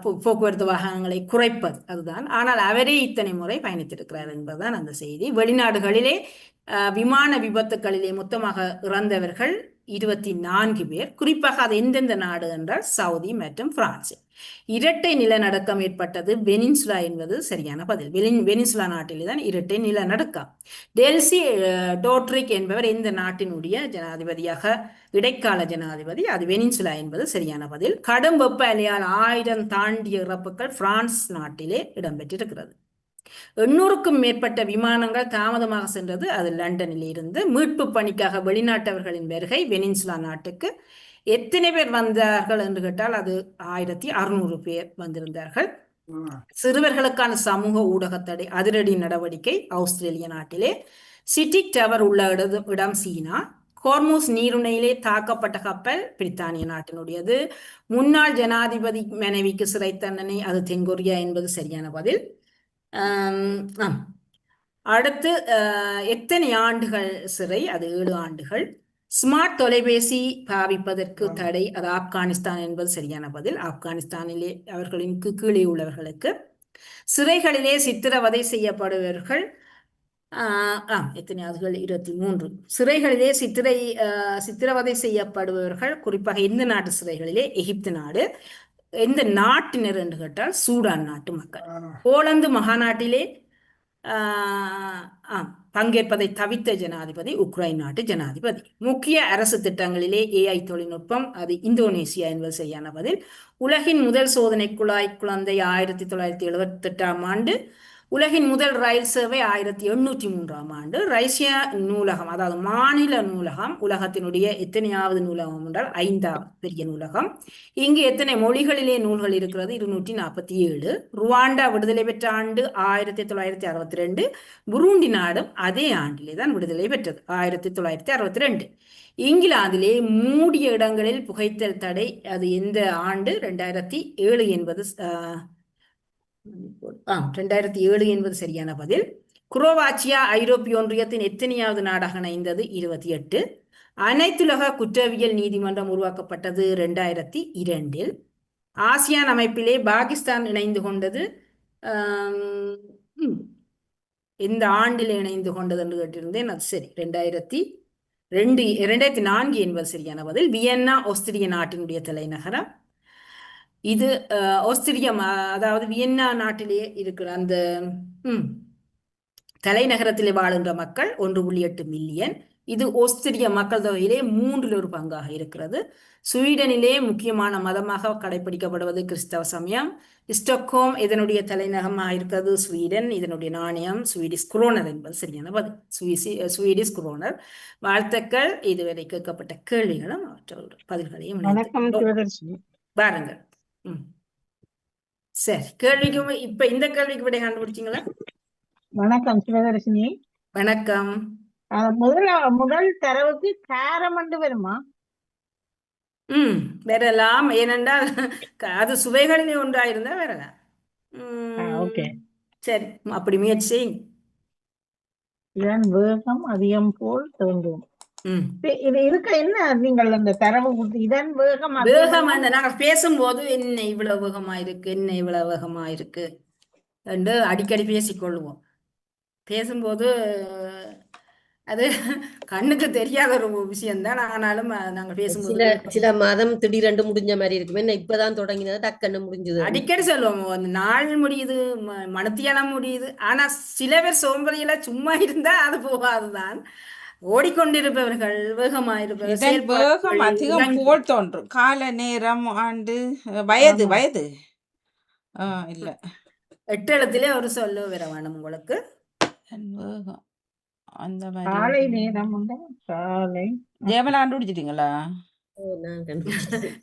போக்குவரத்து வாகனங்களை குறைப்பது, அதுதான். ஆனால் அவரே இத்தனை முறை பயணித்திருக்கிறார் என்பதுதான் அந்த செய்தி. வெளிநாடுகளிலே விமான விபத்துக்களிலே மொத்தமாக இறந்தவர்கள் 24 பேர். குறிப்பாக அது எந்தெந்த நாடு என்றால் சவுதி மற்றும் பிரான்ஸ். இரட்டை நிலநடுக்கம் ஏற்பட்டது வெனின்சுலா என்பது சரியான பதில். வெனின்சுலா நாட்டிலே தான் இரட்டை நிலநடுக்கம். டெல்சி டோட்ரிக் என்பவர் இந்த நாட்டினுடைய ஜனாதிபதியாக, இடைக்கால ஜனாதிபதி, அது வெனின்சுலா என்பது சரியான பதில். கடும் வெப்ப அலையால் 1000 தாண்டிய இறப்புகள் பிரான்ஸ் நாட்டிலே இடம்பெற்றிருக்கிறது. 800க்கும் மேற்பட்ட விமானங்கள் தாமதமாக சென்றது, அது லண்டனில் இருந்து. மீட்பு பணிக்காக வெளிநாட்டவர்களின் வருகை வெனின்சுலா நாட்டுக்கு. எத்தனை பேர் வந்தார்கள் என்று கேட்டால் அது 1600 பேர் வந்திருந்தார்கள். சிறுவர்களுக்கான சமூக ஊடக தடை, அதிரடி நடவடிக்கை ஆஸ்திரேலிய நாட்டிலே. சிட்டிக் டவர் உள்ள இடம் சீனா. ஹோர்முஸ் நீருணையிலே தாக்கப்பட்ட கப்பல் பிரித்தானிய நாட்டினுடையது. முன்னாள் ஜனாதிபதி மனைவிக்கு சிறை தண்டனை, அது தென்கொரியா என்பது சரியான பதில். அடுத்து எத்தனை ஆண்டுகள் சிறை? அது 7 ஆண்டுகள். ஸ்மார்ட் தொலைபேசி பாவிப்பதற்கு தடை, அது ஆப்கானிஸ்தான் என்பது சரியான பதில். ஆப்கானிஸ்தானிலே அவர்களின் கீழே உள்ளவர்களுக்கு. சிறைகளிலே சித்திரவதை செய்யப்படுபவர்கள் எத்தனை ஆண்டுகள்? 23. சிறைகளிலே சித்திரவதை செய்யப்படுபவர்கள் குறிப்பாக எந்த நாட்டு சிறைகளிலே? எகிப்து நாடு. எந்த நாட்டினர் என்று கேட்டால் சூடான் நாட்டு மக்கள். போலந்து மகாநாட்டிலே பங்கேற்பதை தவித்த ஜனாதிபதி உக்ரைன் நாட்டு ஜனாதிபதி. முக்கிய அரசு திட்டங்களிலே AI தொழில்நுட்பம், அது இந்தோனேசியா என்பது சரியான பதில். உலகின் முதல் சோதனை குழாய் குழந்தை 1978ஆம் ஆண்டு உலகின் முதல் ரயில் சேவை 1803ஆம் ஆண்டு. ரஷ்ய நூலகம், அதாவது மாநில நூலகம், உலகத்தினுடைய எத்தனையாவது நூலகம் என்றால் 5வது பெரிய நூலகம். இங்கு எத்தனை மொழிகளிலே நூல்கள் இருக்கிறது? 247. ருவாண்டா விடுதலை பெற்ற ஆண்டு 1962. புருண்டி நாடும் அதே ஆண்டிலே தான் விடுதலை பெற்றது, 1962. இங்கிலாந்திலே மூடிய இடங்களில் புகைத்தல் தடை, அது எந்த ஆண்டு? 2007 என்பது 2007 என்பது சரியான பதில். குரோவாச்சியா ஐரோப்பிய ஒன்றியத்தின் எத்தனையாவது நாடாக இணைந்தது? 28. அனைத்துலக குற்றவியல் நீதிமன்றம் உருவாக்கப்பட்டது 2002. ஆசியான் அமைப்பிலே பாகிஸ்தான் இணைந்து கொண்டது எந்த ஆண்டில் இணைந்து கொண்டது என்று கேட்டிருந்தேன். அது சரி, 2004 என்பது சரியான பதில். வியன்னா ஆஸ்திரிய நாட்டினுடைய தலைநகரம். இது ஆஸ்திரியா, அதாவது வியன்னா நாட்டிலே இருக்கிற அந்த தலைநகரத்திலே வாழுகின்ற மக்கள் 1.8 மில்லியன். இது ஆஸ்திரிய மக்கள் தொகையிலே 1/3 பங்காக இருக்கிறது. ஸ்வீடனிலே முக்கியமான மதமாக கடைபிடிக்கப்படுவது கிறிஸ்தவ சமயம். ஸ்டாக்ஹோம் இதனுடைய தலைநகரமாக இருக்கிறது ஸ்வீடன். இதனுடைய நாணயம் ஸ்வீடிஷ் குரோனர் என்பது சரியான பதில், ஸ்வீடிஷ் குரோனர். வாழ்த்துக்கள். இதுவரை கேட்கப்பட்ட கேள்விகளும் அவற்றோட பதில்களையும் பாருங்கள். சரி, கேள்விக்கு இப்ப இந்த கேள்விக்கு விடை கண்டுபிடிச்சிங்களா? வணக்கம் சிவதர்ஷினி. வணக்கம். முதல் தரவுக்கு காரமண்டு வருமா? வரலாம், ஏனென்றால் அது சுவைகளிலே ஒன்றாயிருந்தா வரலாம். ஓகே, சரி, அப்படி முயற்சி செய்யுங்க. இதன் வேகம் அதிகம் போல் தோன்றும். இது இருக்க என்ன நீங்கள் அந்த தரவு இதன் வேகம் நாங்க பேசும்போது என்ன இவ்வளவு வேகமா இருக்கு, என்ன இவ்வளவு வேகமா இருக்கு என்று அடிக்கடி பேசிக்கொள்வோம். பேசும்போது அது கண்ணுக்கு தெரியாத ஒரு விஷயம்தான். ஆனாலும் நாங்க பேசும்போது சில மாதம் திடீரென்று முடிஞ்ச மாதிரி இருக்கும். என்ன இப்பதான் தொடங்கினது, டக்குன்னு முடிஞ்சது. அடிக்கடி சொல்லுவோம், அந்த நாள் முடியுது, மனத்தியாலம் முடியுது. ஆனா சில பேர் சோம்பறியில சும்மா இருந்தா அது போகாதுதான். ஓடிக்கொண்டிருப்பவர்கள், வேகமாயிருப்பவர்கள் வேகம் அதிகம் போல் தோன்றும். கால, நேரம், ஆண்டு, வயது இல்ல 8 எழுத்திலே ஒரு சொல்லு வர வேணும் உங்களுக்கு. வேகம் அந்த காலை நேரம் காலை. ஜெயமலா கண்டுபிடிச்சிட்டீங்களா?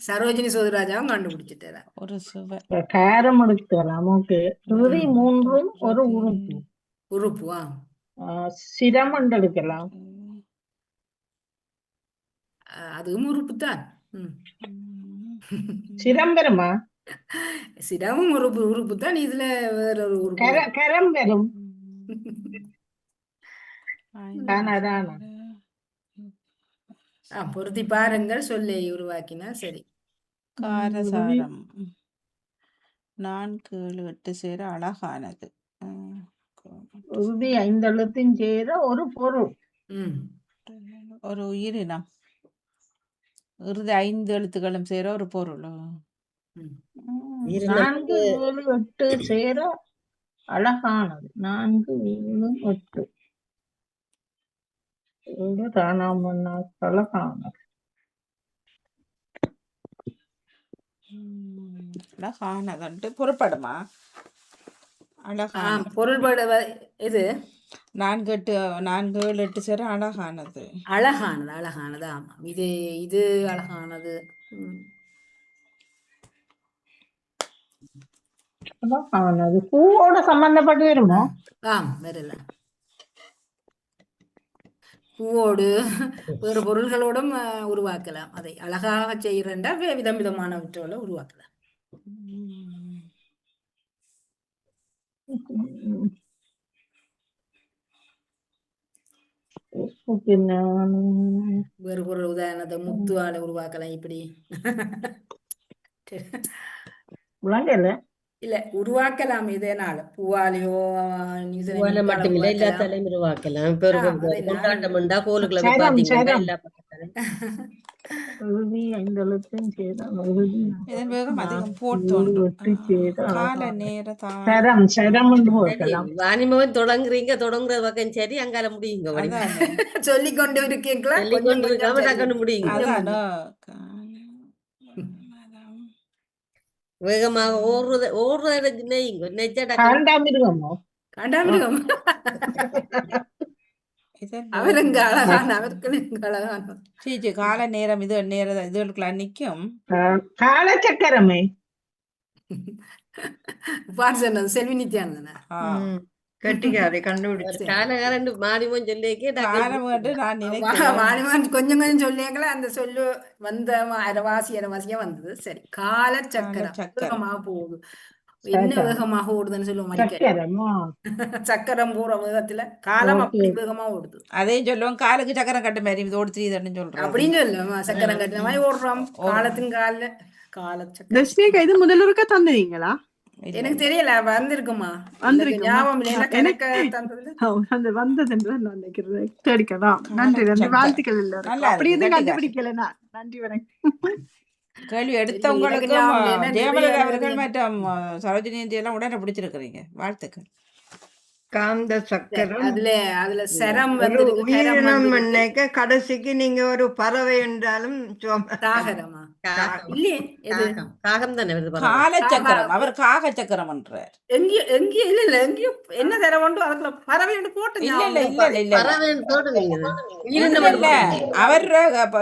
சரோஜினி சோதராஜாவும் கண்டுபிடிச்சிட்டாரா? ஒரு சுவை காரம் எடுக்கலாம். ஓகே, இறுதி 3ம் ஒரு உறுப்புவா? சிரம் எடுக்கலாம். அதுவும் உறுப்பு தான். சிரம்பரமா? சிரமும் உறுப்பு தான். இதுல வேற ஒரு உறுப்பு கரம் வரும். பொருத்தி பாருங்கள், சொல்லை உருவாக்கினா சரி. காரசாரம் 4, 7, 8 சேர அழகானது. இறுதி 5 எழுத்தின் சேர ஒரு பொருள், ஒரு உயிரினம். இறுதி 5 எழுத்துக்களும் சேர ஒரு பொருள். 4, 7, 8 சேர அழகானது. 4, 7, 8 அழகானது. அழகானது பொருட்படுமா? அழகான பொருள்பட இது 4, 7, 8 சேர அழகானது. அழகானது. ஆமா, இது அழகானது. அழகானது பூவோட சம்பந்தப்பட்டு வருமோ? வரல. பூவோடு வேறு பொருள்களோடும் உருவாக்கலாம். அதை அழகாக செய்யறா விதம் விதமானவற்றோட உருவாக்கலாம். வேறு பொருள் உதாரணத்தை முத்துவால உருவாக்கலாம். இப்படி இல்ல, உருவாக்கலாம். இதனால பூவாலையோ மட்டுமில்ல, எல்லாத்தாலையும் உருவாக்கலாம். கொண்டாட்டம்டா கோலுக்குள்ள பாத்தீங்கன்னா எல்லா பக்கத்தாலையும் வாணிமவன் தொடங்குற பக்கம் சரி, அங்கால முடியுங்க. சொல்லிக்கொண்டு இருக்கீங்களா? முடியுங்க. வேகமாக ஓடுறத காண்டாமிருகம் இதென்ன அவருங்க அழகான அவருக்கு அழகான சீச்சி கால நேரம் இது நேரம் இதுகளுக்குலாம் நிக்கும். காலச்சக்கரமே. பார் சொன்னது செல்வி நித்யானந்தனா. ஆ கட்டிக்காரை ஒரு கண்டுபிடிச்சு காலகாரண்டு மாடிமோன் சொல்லிக்கே காலம் வந்து நான் நினைக்கிறேன் வாணிமான் கொஞ்சம் கொஞ்சம் சொல்லியாங்களே அந்த சொல்லு வந்த அரைவாசியா வந்தது. சரி, காலச்சக்கரம் காலச்சக்கரம். வேகமாக போகுது. என்ன வேகமாக ஓடுதுன்னு சொல்லுவோம் மணிக்க. சக்கரமா. சக்கரம் போற வேகத்துல காலம் அப்படி வேகமா ஓடுது அதையும் சொல்லுவோம், காலுக்கு சக்கரம் கட்டு மாதிரி இது ஓடி தெரியுதுன்னு சொல்றேன். அப்படின்னு சொல்லுவோம். சக்கரம் கட்டின மாதிரி ஓடுறோம் காலத்தின் கால காலச்சக்கரம். தர்ஷினிகா இது முதல்ல ஒருக்கா தந்தீங்களா? எனக்கு தெரியல வந்திருக்குமா வந்திருக்குமா? ஞாபகம் இல்லை. எனக்கு- எனக்கு தந்ததுல அந்த வந்ததுன்னு நான் நினைக்கிறேன். தேடிக்கலாம். நன்றி நன்றி, சக்கரம். வாழ்த்துக்கள் எல்லாரும். நல்லா அப்படி இருக்கு, எதுவும் கட்டிக்காரி. கண்டுபிடிக்கலனா நன்றி வணக்கம். கேள்வி எனக்கு எடுத்தவங்களுக்கும் ஞாபகம் இல்லை. ஜெயமலர் நிறைய அவர்கள் மற்றும் சரோஜினி எல்லாம் உடனே பிடிச்சிருக்கிறீங்க. வாழ்த்துக்கள். காந்த சக்கரம் அதுல சரம் ஒரு வந்திருக்கு. கரம் உயிரினம் வந்திருக்கு. நினைக்க கடைசிக்கு நீங்க ஒரு பறவை என்றாலும் தாகரமா காகம் இல்லையே எது காகம் தானே வருது பாருங்க. காலச்சக்கரம், அவர் காக சக்கரம் என்றார். எங்கேயும் இல்ல எங்கேயும் என்ன தர வேண்டும் அதுக்குள்ள பறவை ஒன்று போட்டு இல்ல ஞாபகம் இல்ல இல்ல இல்ல இல்ல பறவைன்னு போடுவீங்க இல்ல உயிரினம் இல்ல அவர்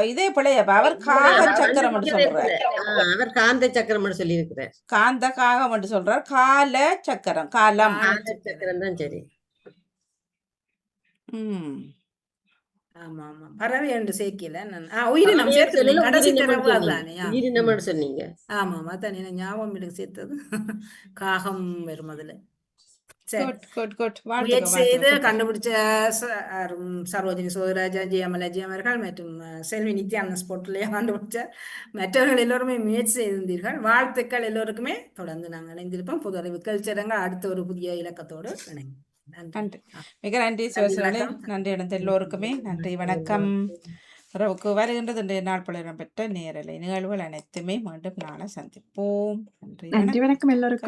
இதே பிள்ளைய அவர் காக சக்கரம் என்று சொல்றார். அவர் காந்த சக்கரம் சொல்லி இருக்கிறார். காந்த காகம் என்று சொல்றார். கால சக்கரம் காலம். சக்கரம் தான் சரி. ம் ஆமா ஆமா பறவை என்று சேர்க்கல நான். உயிரினம் சேர்த்து கடைசி தரவு அதுதானே. உயிரினம் சொன்னீங்க. ஆமா ஆமா அதான் எனக்கு ஞாபகம் எனக்கு சேர்த்தது. காகம் வரும் அதுல. சரி, குட் குட் குட். முயற்சி வாழ்த்துக்கள் செய்து வாழ்த்துக்கள். கண்டுபிடிச்ச சரோஜினி சோதராஜா ஜெயமலஜி அவர்கள் மற்றும் செல்வி நித்யானந்த ஸ்போர்ட்லயே கண்டுபிடிச்ச மற்றவர்கள் எல்லோருமே முயற்சி செய்திருந்தீர்கள். வாழ்த்துக்கள் எல்லோருக்குமே. தொடர்ந்து நாங்கள் இணைந்திருப்போம். பொது அறிவு கல்ச்சரங்க அடுத்த ஒரு புதிய இலக்கத்தோடு இணைங்க. நன்றி. நன்றி, மிக நன்றி சிவசிவனே. வணக்கம். நன்றி இடத்த எல்லோருக்குமே நன்றி, வணக்கம். உறவுக்கு வருகின்றது இன்றைய நாள் பல பெற்ற நேரலை நிகழ்வுகள் அனைத்துமே மீண்டும் நாளை சந்திப்போம். நன்றி நன்றி வணக்கம். வணக்கம் எல்லோருக்கும்.